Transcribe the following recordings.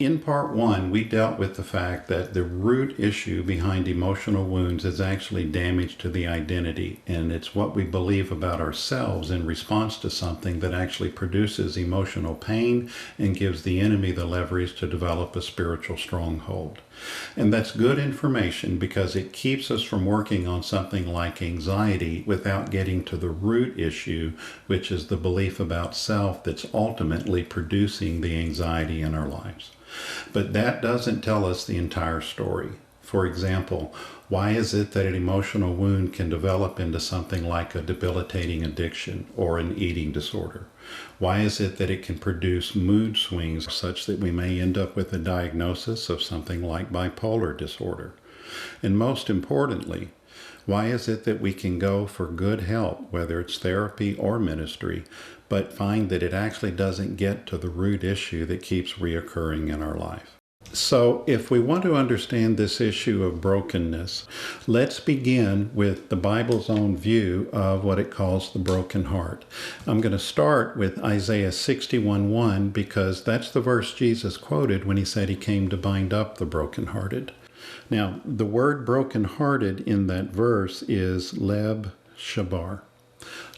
In part one, we dealt with the fact that the root issue behind emotional wounds is actually damage to the identity, and it's what we believe about ourselves in response to something that actually produces emotional pain and gives the enemy the leverage to develop a spiritual stronghold. And that's good information because it keeps us from working on something like anxiety without getting to the root issue, which is the belief about self that's ultimately producing the anxiety in our lives. But that doesn't tell us the entire story. For example, why is it that an emotional wound can develop into something like a debilitating addiction or an eating disorder? Why is it that it can produce mood swings such that we may end up with a diagnosis of something like bipolar disorder? And most importantly, why is it that we can go for good help, whether it's therapy or ministry, but find that it actually doesn't get to the root issue that keeps reoccurring in our life? So if we want to understand this issue of brokenness, let's begin with the Bible's own view of what it calls the broken heart. I'm going to start with Isaiah 61:1 because that's the verse Jesus quoted when he said he came to bind up the brokenhearted. Now, the word brokenhearted in that verse is leb shabar.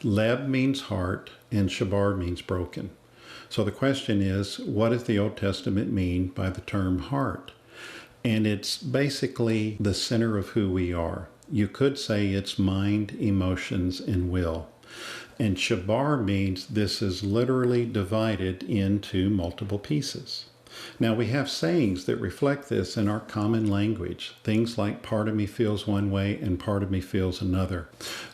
Leb means heart and shabar means broken. So the question is, what does the Old Testament mean by the term heart? And it's basically the center of who we are. You could say it's mind, emotions, and will. And shabar means this is literally divided into multiple pieces. Now, we have sayings that reflect this in our common language. Things like part of me feels one way and part of me feels another.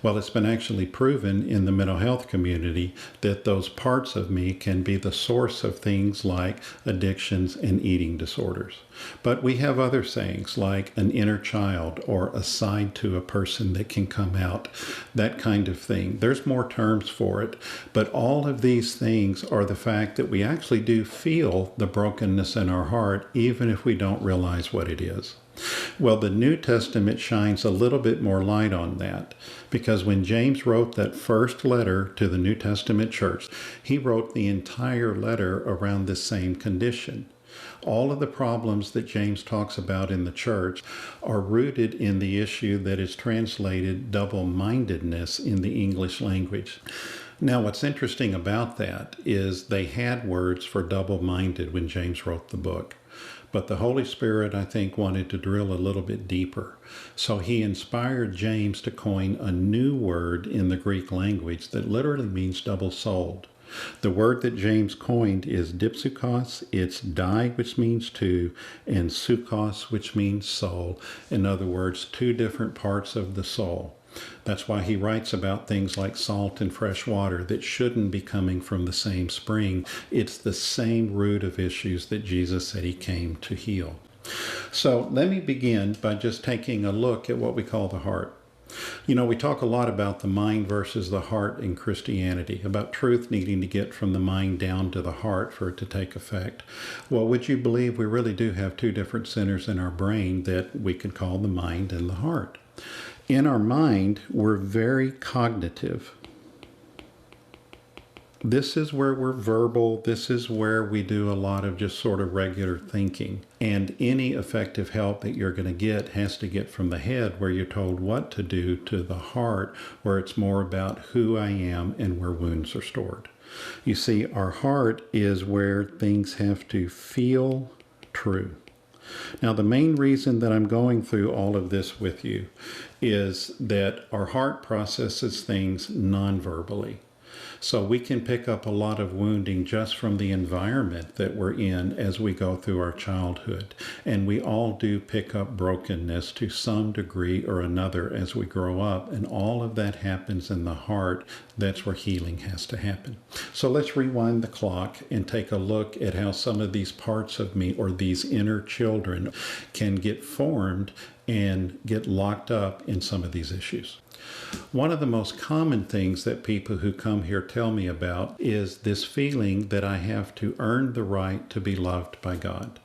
Well, it's been actually proven in the mental health community that those parts of me can be the source of things like addictions and eating disorders. But we have other sayings like an inner child or a side to a person that can come out, that kind of thing. There's more terms for it, but all of these things are the fact that we actually do feel the brokenness in our heart, even if we don't realize what it is. Well, the New Testament shines a little bit more light on that, because when James wrote that first letter to the New Testament church, he wrote the entire letter around this same condition. All of the problems that James talks about in the church are rooted in the issue that is translated double-mindedness in the English language. Now, what's interesting about that is they had words for double-minded when James wrote the book. But the Holy Spirit, I think, wanted to drill a little bit deeper. So he inspired James to coin a new word in the Greek language that literally means double-souled. The word that James coined is dipsukos. It's di, which means two, and sukos, which means soul. In other words, two different parts of the soul. That's why he writes about things like salt and fresh water that shouldn't be coming from the same spring. It's the same root of issues that Jesus said he came to heal. So let me begin by just taking a look at what we call the heart. You know, we talk a lot about the mind versus the heart in Christianity, about truth needing to get from the mind down to the heart for it to take effect. Well, would you believe we really do have two different centers in our brain that we could call the mind and the heart? In our mind, we're very cognitive. This is where we're verbal. This is where we do a lot of just sort of regular thinking. And any effective help that you're going to get has to get from the head, where you're told what to do, to the heart, where it's more about who I am and where wounds are stored. You see, our heart is where things have to feel true. Now, the main reason that I'm going through all of this with you is that our heart processes things non-verbally. So we can pick up a lot of wounding just from the environment that we're in as we go through our childhood. And we all do pick up brokenness to some degree or another as we grow up. And all of that happens in the heart. That's where healing has to happen. So let's rewind the clock and take a look at how some of these parts of me, or these inner children, can get formed and get locked up in some of these issues. One of the most common things that people who come here tell me about is this feeling that I have to earn the right to be loved by God.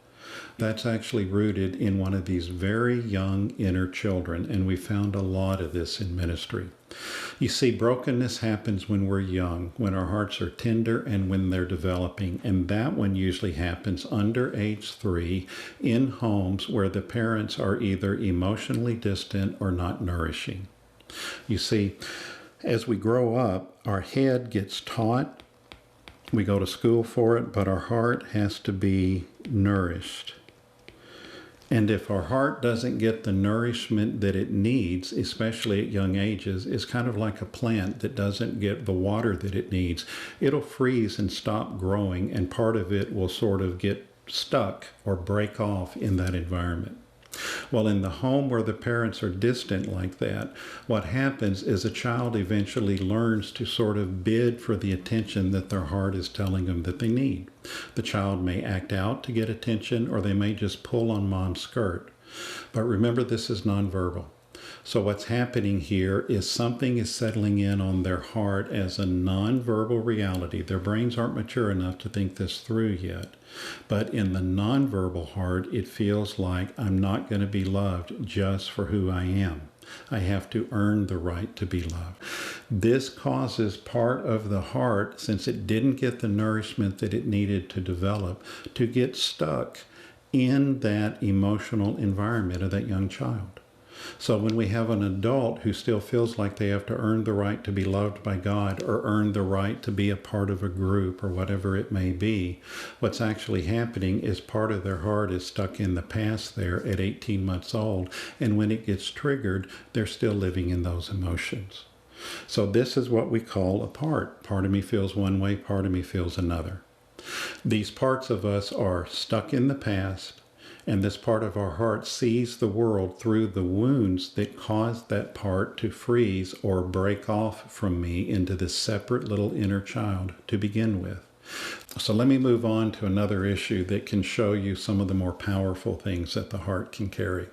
That's actually rooted in one of these very young inner children, and we found a lot of this in ministry. You see, brokenness happens when we're young, when our hearts are tender and when they're developing, and that one usually happens under age 3 in homes where the parents are either emotionally distant or not nourishing. You see, as we grow up, our head gets taught, we go to school for it, but our heart has to be nourished. And if our heart doesn't get the nourishment that it needs, especially at young ages, it's kind of like a plant that doesn't get the water that it needs. It'll freeze and stop growing, and part of it will sort of get stuck or break off in that environment. Well, in the home where the parents are distant like that, what happens is a child eventually learns to sort of bid for the attention that their heart is telling them that they need. The child may act out to get attention, or they may just pull on mom's skirt. But remember, this is nonverbal. So what's happening here is something is settling in on their heart as a nonverbal reality. Their brains aren't mature enough to think this through yet. But in the nonverbal heart, it feels like I'm not going to be loved just for who I am. I have to earn the right to be loved. This causes part of the heart, since it didn't get the nourishment that it needed to develop, to get stuck in that emotional environment of that young child. So when we have an adult who still feels like they have to earn the right to be loved by God, or earn the right to be a part of a group, or whatever it may be, what's actually happening is part of their heart is stuck in the past there at 18 months old, and when it gets triggered, they're still living in those emotions. So this is what we call a part. Part of me feels one way, part of me feels another. These parts of us are stuck in the past, and this part of our heart sees the world through the wounds that caused that part to freeze or break off from me into this separate little inner child to begin with. So let me move on to another issue that can show you some of the more powerful things that the heart can carry.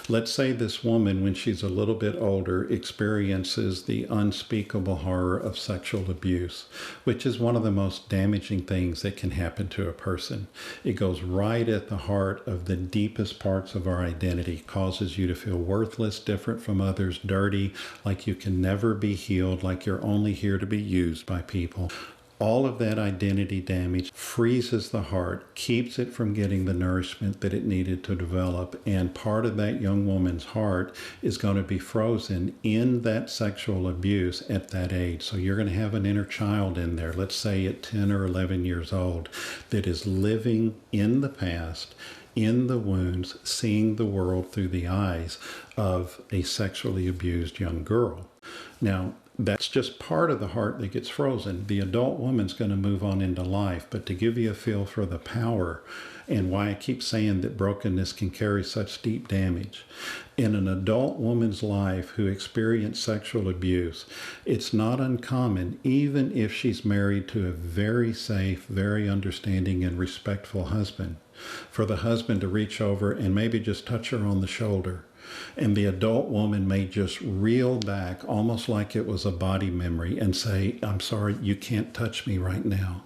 Let's say this woman, when she's a little bit older, experiences the unspeakable horror of sexual abuse, which is one of the most damaging things that can happen to a person. It goes right at the heart of the deepest parts of our identity, causes you to feel worthless, different from others, dirty, like you can never be healed, like you're only here to be used by people. All of that identity damage freezes the heart, keeps it from getting the nourishment that it needed to develop, and part of that young woman's heart is going to be frozen in that sexual abuse at that age. So you're going to have an inner child in there, let's say at 10 or 11 years old, that is living in the past, in the wounds, seeing the world through the eyes of a sexually abused young girl. Now, that's just part of the heart that gets frozen. The adult woman's going to move on into life, but to give you a feel for the power and why I keep saying that brokenness can carry such deep damage. In an adult woman's life who experienced sexual abuse, it's not uncommon, even if she's married to a very safe, very understanding and respectful husband, for the husband to reach over and maybe just touch her on the shoulder. And the adult woman may just reel back, almost like it was a body memory, and say, I'm sorry, you can't touch me right now.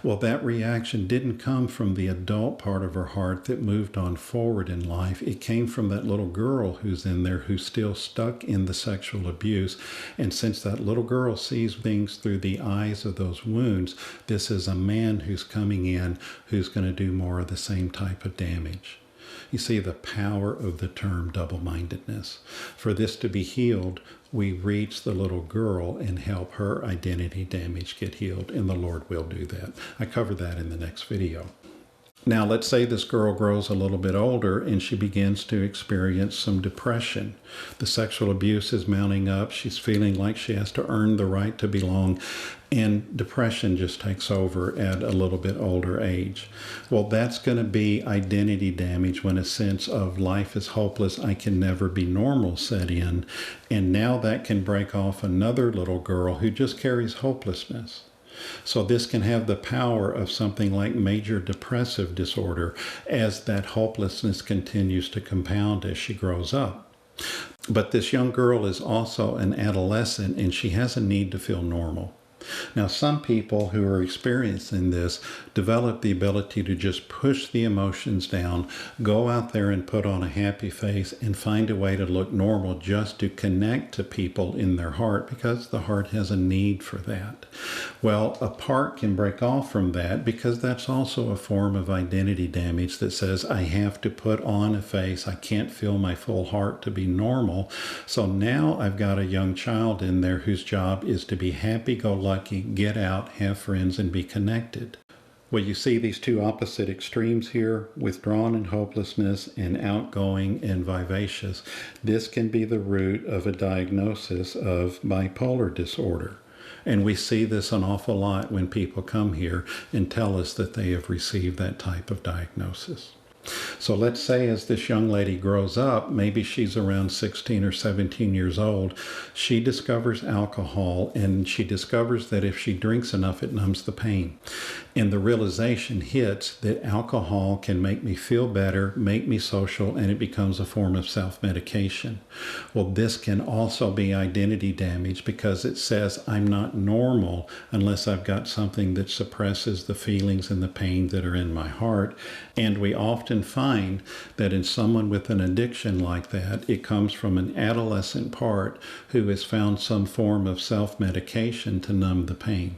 Well, that reaction didn't come from the adult part of her heart that moved on forward in life. It came from that little girl who's in there, who's still stuck in the sexual abuse. And since that little girl sees things through the eyes of those wounds, this is a man who's coming in who's going to do more of the same type of damage. You see the power of the term double-mindedness. For this to be healed, we reach the little girl and help her identity damage get healed, and the Lord will do that. I cover that in the next video. Now, let's say this girl grows a little bit older and she begins to experience some depression. The sexual abuse is mounting up. She's feeling like she has to earn the right to belong. And depression just takes over at a little bit older age. Well, that's going to be identity damage when a sense of life is hopeless, I can never be normal set in. And now that can break off another little girl who just carries hopelessness. So this can have the power of something like major depressive disorder as that hopelessness continues to compound as she grows up. But this young girl is also an adolescent, and she has a need to feel normal. Now, some people who are experiencing this develop the ability to just push the emotions down, go out there and put on a happy face, and find a way to look normal just to connect to people in their heart, because the heart has a need for that. Well, a part can break off from that, because that's also a form of identity damage that says, I have to put on a face, I can't feel my full heart to be normal. So now I've got a young child in there whose job is to be happy-go-lucky, get out, have friends, and be connected. Well, you see these two opposite extremes here, withdrawn and hopelessness, and outgoing and vivacious. This can be the root of a diagnosis of bipolar disorder. And we see this an awful lot when people come here and tell us that they have received that type of diagnosis. So let's say as this young lady grows up, maybe she's around 16 or 17 years old, she discovers alcohol, and she discovers that if she drinks enough, it numbs the pain. And the realization hits that alcohol can make me feel better, make me social, and it becomes a form of self-medication. Well, this can also be identity damage, because it says I'm not normal unless I've got something that suppresses the feelings and the pain that are in my heart. And we often find that in someone with an addiction like that, it comes from an adolescent part who has found some form of self-medication to numb the pain.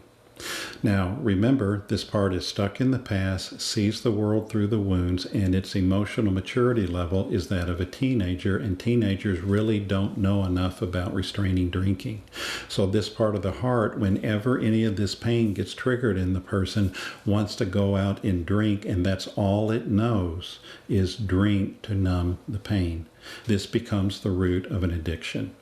Now, remember, this part is stuck in the past, sees the world through the wounds, and its emotional maturity level is that of a teenager, and teenagers really don't know enough about restraining drinking. So this part of the heart, whenever any of this pain gets triggered in the person, wants to go out and drink, and that's all it knows is drink to numb the pain. This becomes the root of an addiction.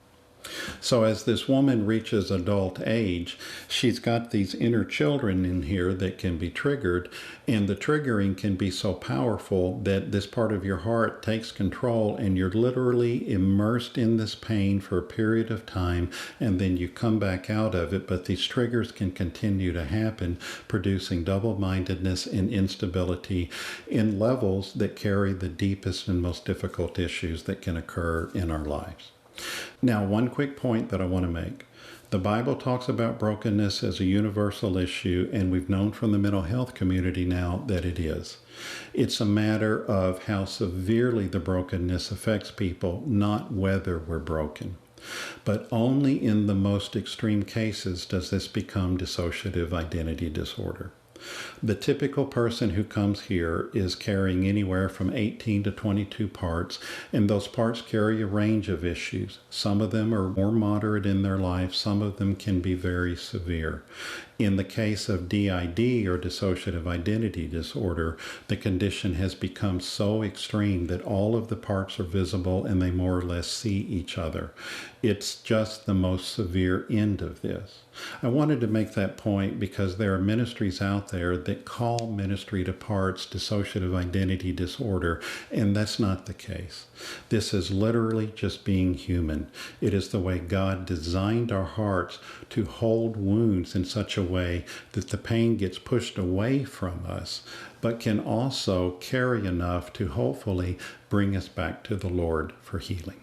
So as this woman reaches adult age, she's got these inner children in here that can be triggered, and the triggering can be so powerful that this part of your heart takes control, and you're literally immersed in this pain for a period of time, and then you come back out of it. But these triggers can continue to happen, producing double-mindedness and instability in levels that carry the deepest and most difficult issues that can occur in our lives. Now, one quick point that I want to make. The Bible talks about brokenness as a universal issue, and we've known from the mental health community now that it is. It's a matter of how severely the brokenness affects people, not whether we're broken. But only in the most extreme cases does this become dissociative identity disorder. The typical person who comes here is carrying anywhere from 18 to 22 parts, and those parts carry a range of issues. Some of them are more moderate in their life, some of them can be very severe. In the case of DID, or dissociative identity disorder, the condition has become so extreme that all of the parts are visible and they more or less see each other. It's just the most severe end of this. I wanted to make that point because there are ministries out there that call ministry to parts dissociative identity disorder, and that's not the case. This is literally just being human. It is the way God designed our hearts to hold wounds in such a way that the pain gets pushed away from us, but can also carry enough to hopefully bring us back to the Lord for healing.